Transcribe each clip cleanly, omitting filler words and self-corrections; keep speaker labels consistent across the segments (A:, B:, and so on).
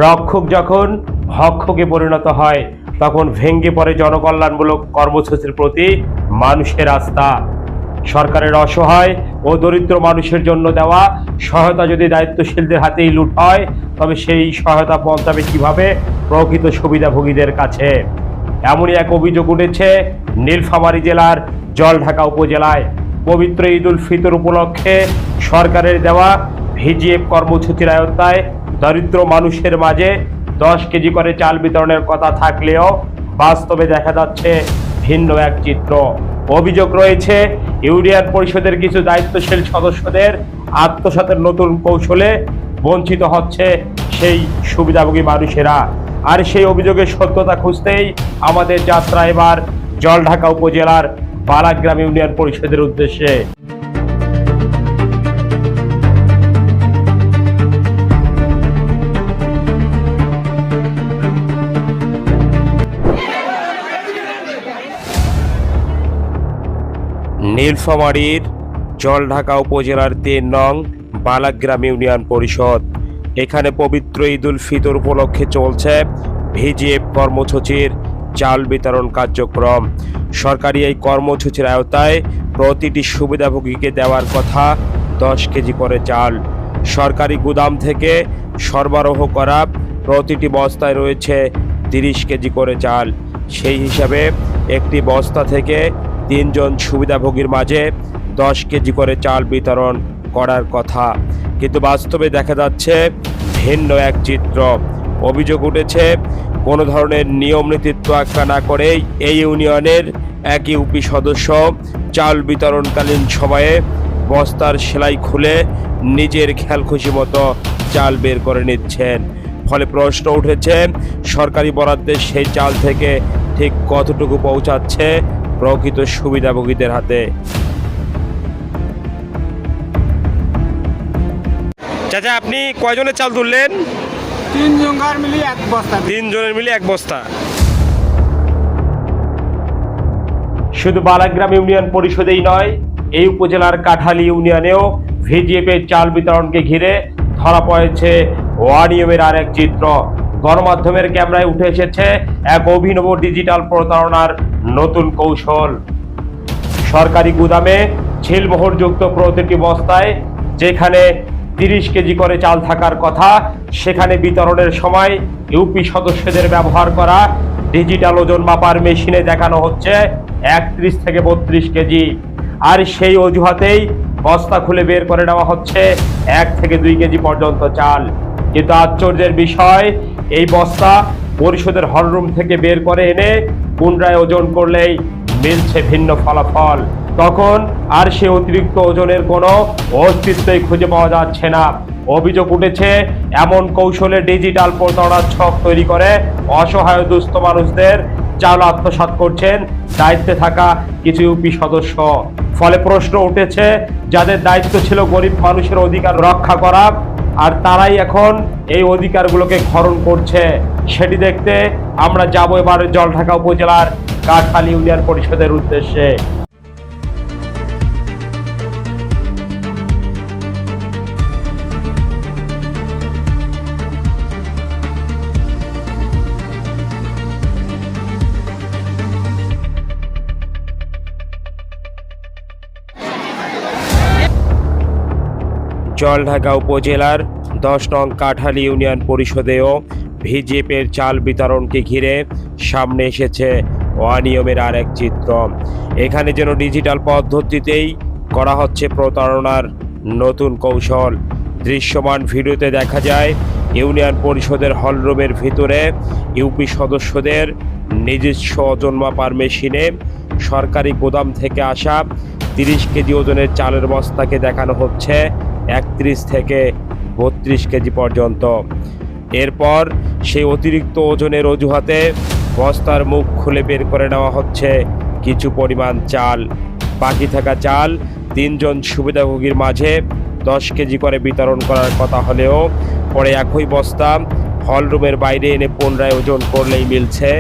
A: রক্ষক যখন ভক্ষকে পরিণত হয় তখন ভেঙে পড়ে জনকল্যাণমূলক কর্মসূচির প্রতি মানুষের আস্থা। সরকারের অসহায় ও দরিদ্র মানুষের জন্য দেওয়া সহায়তা যদি দায়িত্বশীলদের হাতেই লুট হয়, তবে সেই সহায়তা পৌঁছাবে কিভাবে প্রকৃত সুবিধাভোগীদের কাছে? এমনই এক অভিযোগ উঠেছে নীলফামারী জেলার জলঢাকা উপজেলায়। পবিত্র ঈদ উল ফিতর উপলক্ষে সরকারের দেওয়া ভিজিএফ কর্মসূচির আওতায় দরিদ্র মানুষের মাঝে 10 কেজি করে চাল বিতরণের কথা থাকলেও বাস্তবে দেখা যাচ্ছে ভিন্ন এক চিত্র। অভিযোগ রয়েছে ইউনিয়ন পরিষদের কিছু দায়িত্বশীল সদস্যদের আত্মসাতের নতুন কৌশলে বঞ্চিত হচ্ছে সেই সুবিধাভোগী মানুষেরা। আর সেই অভিযোগের সত্যতা খুঁজতেই আমাদের যাত্রা এবার জলঢাকা উপজেলার বালাগ্রাম ইউনিয়ন পরিষদের উদ্দেশ্যে। নীলফামারীর জলঢাকা উপজেলার 3 নং বালাগ্রাম ইউনিয়ন পরিষদ। এখানে পবিত্র ঈদ উল ফিতর উপলক্ষে চলছে ভিজিএফ কর্মসূচির চাল বিতরণ কার্যক্রম। সরকারি এই কর্মসূচির আওতায় প্রতিটি সুবিধাভোগীকে দেওয়ার কথা 10 কেজি করে চাল। সরকারি গুদাম থেকে সরবরাহ করা প্রতিটি বস্তায় রয়েছে 30 কেজি করে চাল। সেই হিসাবে একটি বস্তা থেকে 3 জন সুবিধাভোগীর মাঝে 10 কেজি করে চাল বিতরণ করার কথা, কিন্তু বাস্তবে দেখা যাচ্ছে ভিন্ন এক চিত্র। অভিযোগ উঠেছে কোনো ধরনের নিয়ম নীতির তোয়াক্কা না করেই এই ইউনিয়নের এক ইউপি সদস্য চাল বিতরণকালীন সময়ে বস্তার সেলাই খুলে নিজের খেয়ালখুশি মতো চাল বের করে নিচ্ছেন। ফলে প্রশ্ন উঠেছে সরকারি বরাদ্দের সেই চাল থেকে ঠিক কতটুকু পৌঁছাচ্ছে প্রকৃত সুবিধাভোগীদের হাতে। চাচা, আপনি কয়জনের চাল তুললেন?
B: 3 জনের মিলে এক বস্তা।
A: 3 জনের মিলে এক বস্তা। শুধু বালাগ্রাম ইউনিয়ন পরিষদেই নয়, এই উপজেলার কাঠালী ইউনিয়নেও ভিজিএফ এর চাল বিতরণকে ঘিরে ধরা পড়েছে অনিয়মের আরেক চিত্র। গণমাধ্যমের ক্যামেরায় উঠে এসেছে এক অভিনব ডিজিটাল প্রতারণার নতুন কৌশল। সরকারি গুদামে ছিলমোহরযুক্ত প্রতিটি বস্তায় যেখানে 30 কেজি করে চাল থাকার কথা, সেখানে বিতরণের সময় ইউপি সদস্যদের ব্যবহার করা ডিজিটাল ওজন মাপার মেশিনে দেখানো হচ্ছে 31 থেকে 32 কেজি। আর সেই অজুহাতেই বস্তা খুলে বের করে নেওয়া হচ্ছে 1 থেকে 2 কেজি পর্যন্ত চাল। কিন্তু আশ্চর্যের বিষয়, এই বস্তা পরিষদের হলরুম থেকে বের করে এনে পুনরায় ওজন করলেই মিলছে ভিন্ন ফলাফল। তখন আর সে অতিরিক্ত ওজনের কোনো অস্তিত্বই খুঁজে পাওয়া যাচ্ছে না। অভিযোগ উঠেছে এমন কৌশলে ডিজিটাল প্রতারণার ছক তৈরি করে অসহায় দুস্থ মানুষদের চাল আত্মসাৎ করছেন দায়িত্বে থাকা কিছু ইউপি সদস্য। ফলে প্রশ্ন উঠেছে, যাদের দায়িত্ব ছিল গরিব মানুষের অধিকার রক্ষা করা, আর তারাই এখন এই অধিকারগুলোকে খরণ করছে। সেটি দেখতে আমরা যাব এবার জলঢাকা উপজেলার কাঠালী ইউনিয়ন পরিষদের উদ্দেশ্যে। জলঢাকা উপজেলার 10 নং কাঠালী ইউনিয়ন পরিষদেও ভিজিএফের চাল বিতরণকে ঘিরে সামনে এসেছে অনিয়মের আরেক চিত্র। এখানে যেন ডিজিটাল পদ্ধতিতেই করা হচ্ছে প্রতারণার নতুন কৌশল। দৃশ্যমান ভিডিওতে দেখা যায় ইউনিয়ন পরিষদের হলরুমের ভিতরে ইউপি সদস্যদের নিজস্ব ওজন মাপার মেশিনে সরকারি গোদাম থেকে আসা 30 কেজি ওজনের চালের বস্তাকে দেখানো হচ্ছে 31 থেকে 32 কেজি পর্যন্ত। এরপর সেই অতিরিক্ত ওজনের অজুহাতে বস্তার মুখ খুলে বের করে নেওয়া হচ্ছে কিছু পরিমাণ চাল। বাকি থাকা চাল 3 জন সুবিধাভোগীর মাঝে 10 কেজি করে বিতরণ করার কথা হলেও পরে একই বস্তা হলরুমের বাইরে এনে পুনরায় ওজন করলেই মিলছে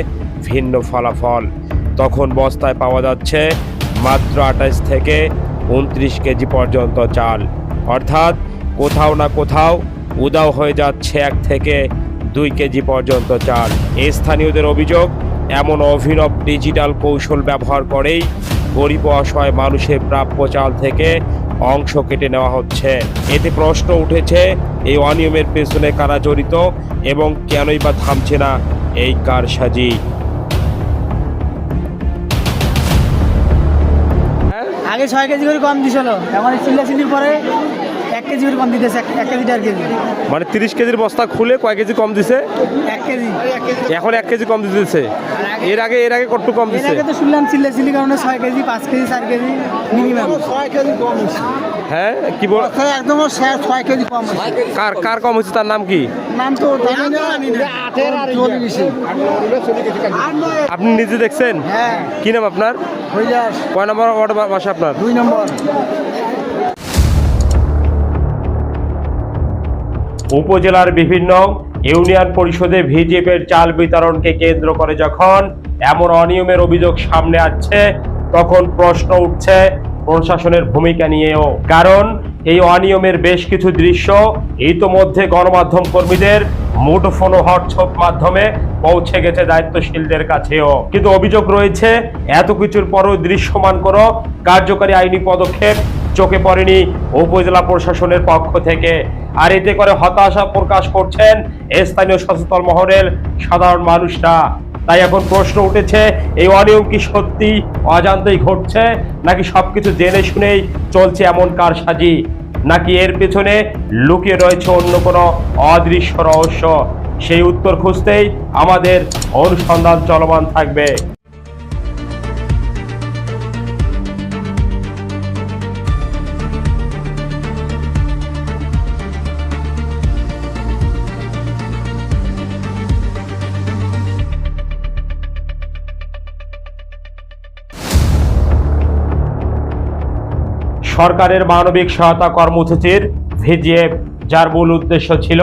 A: ভিন্ন ফলাফল। তখন বস্তায় পাওয়া যাচ্ছে মাত্র 28 থেকে 29 কেজি পর্যন্ত চাল। অর্থাৎ কোথাও না কোথাও উদাও হয়ে যাচ্ছে 1 থেকে 2 কেজি পর্যন্ত চাল। স্থানীয়দের অভিযোগ, এমন অভিনব ডিজিটাল কৌশল ব্যবহার করেই গরিব অসহায় মানুষের প্রাপ্য চাল থেকে অংশ কেটে নেওয়া হচ্ছে। এতে প্রশ্ন উঠেছে, এই অনিয়মের পেছনে কারা জড়িত এবং কেনই বা থামছে না এই কারসাজি।
C: আগে 6 কেজি করে কম দিছিল, এখন চিল্লাচিল্লির পরে 1 কেজি করে কম দিতেছে, 1 কেজি 1.5 কেজি।
A: মানে 30 কেজির বস্তা খুলে কয় কেজি কম দিছে?
C: 1 কেজি।
A: এখন 1 কেজি কম দিতেছে। এর আগে কতটুকু কম
C: এর
A: দিছে?
C: আগে তো শুনলাম চিল্লাচিল্লির কারণে 6 KG, 5 KG, 4 KG minimum. 6 KG কম হয়েছে।
A: হ্যাঁ, কি বল?
C: একদম 6 কেজি কম হয়েছে।
A: কার কম হয়েছে, তার নাম কি?
C: নাম তো জানি না। 8 আর 40
A: আপনি নিজে দেখছেন?
C: হ্যাঁ।
A: কি নাম আপনার?
C: হইলাস।
A: কয় নম্বর ওয়ার্ড বাসা আপনার?
C: 2 নম্বর।
A: উপজেলার বিভিন্ন ইউনিয়ন পরিষদে ভিজিএফের চাল বিতরণকে কেন্দ্র করে যখন এমন অনিয়মের অভিযোগ সামনে আসছে, তখন প্রশ্ন উঠছে প্রশাসনের ভূমিকা নিয়েও। কারণ এই অনিয়মের বেশ কিছু দৃশ্য ইতোমধ্যে গণমাধ্যম কর্মীদের মুঠোফোন ও হোয়াটসঅ্যাপ মাধ্যমে পৌঁছে গেছে দায়িত্বশীলদের কাছেও। কিন্তু অভিযোগ রয়েছে, এত কিছুর পরও দৃশ্যমান কোনো কার্যকরী আইনি পদক্ষেপ চোখে পড়েনি উপজেলা প্রশাসনের পক্ষ থেকে। আর এতে করে হতাশা প্রকাশ করছেন স্থানীয় সচেতন মহলের সাধারণ মানুষরা। তাই এখন প্রশ্ন উঠেছে, এই অনিয়ম কি সত্যি অজান্তেই ঘটছে, নাকি সবকিছু জেনে শুনেই চলছে এমন কারসাজি, নাকি এর পেছনে লুকিয়ে রয়েছে অন্য কোনো অদৃশ্য রহস্য? সেই উত্তর খুঁজতেই আমাদের অনুসন্ধান চলমান থাকবে। সরকারের মানবিক সহায়তা কর্মসূচির ভিজিএফ, যার মূল উদ্দেশ্য ছিল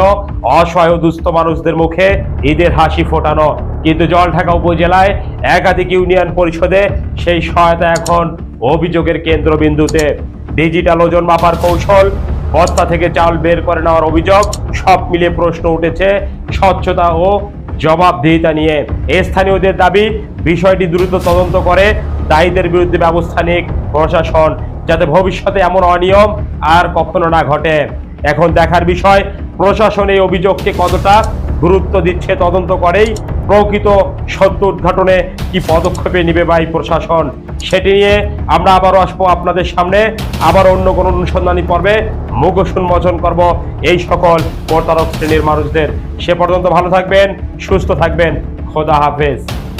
A: অসহায় ও দুস্থ মানুষদের মুখে ঈদের হাসি ফোটানো, কিন্তু জলঢাকা উপজেলায় একাধিক ইউনিয়ন পরিষদে সেই সহায়তা এখন অভিযোগের কেন্দ্রবিন্দুতে। ডিজিটাল ওজন মাপার কৌশল, বস্তা থেকে চাল বের করে নেওয়ার অভিযোগ, সব মিলিয়ে প্রশ্ন উঠেছে স্বচ্ছতা ও জবাবদিহিতা নিয়ে। স্থানীয়দের দাবি, বিষয়টি দ্রুত তদন্ত করে দায়ীদের বিরুদ্ধে ব্যবস্থা নিক প্রশাসন, যাতে ভবিষ্যতে এমন অনিয়ম আর কখনো না ঘটে। এখন দেখার বিষয়, প্রশাসন এই অভিযোগকে কতটা গুরুত্ব দিচ্ছে। তদন্ত করেই প্রকৃত সত্য উদ্ঘাটনে কি পদক্ষেপে নিবে বা এই প্রশাসন, সেটি নিয়ে আমরা আবারও আসবো আপনাদের সামনে। আবার অন্য কোনো অনুসন্ধানী পর্বে মুখোশ উন্মোচন করব এই সকল প্রতারক শ্রেণীর মানুষদের। সে পর্যন্ত ভালো থাকবেন, সুস্থ থাকবেন। খোদা হাফেজ।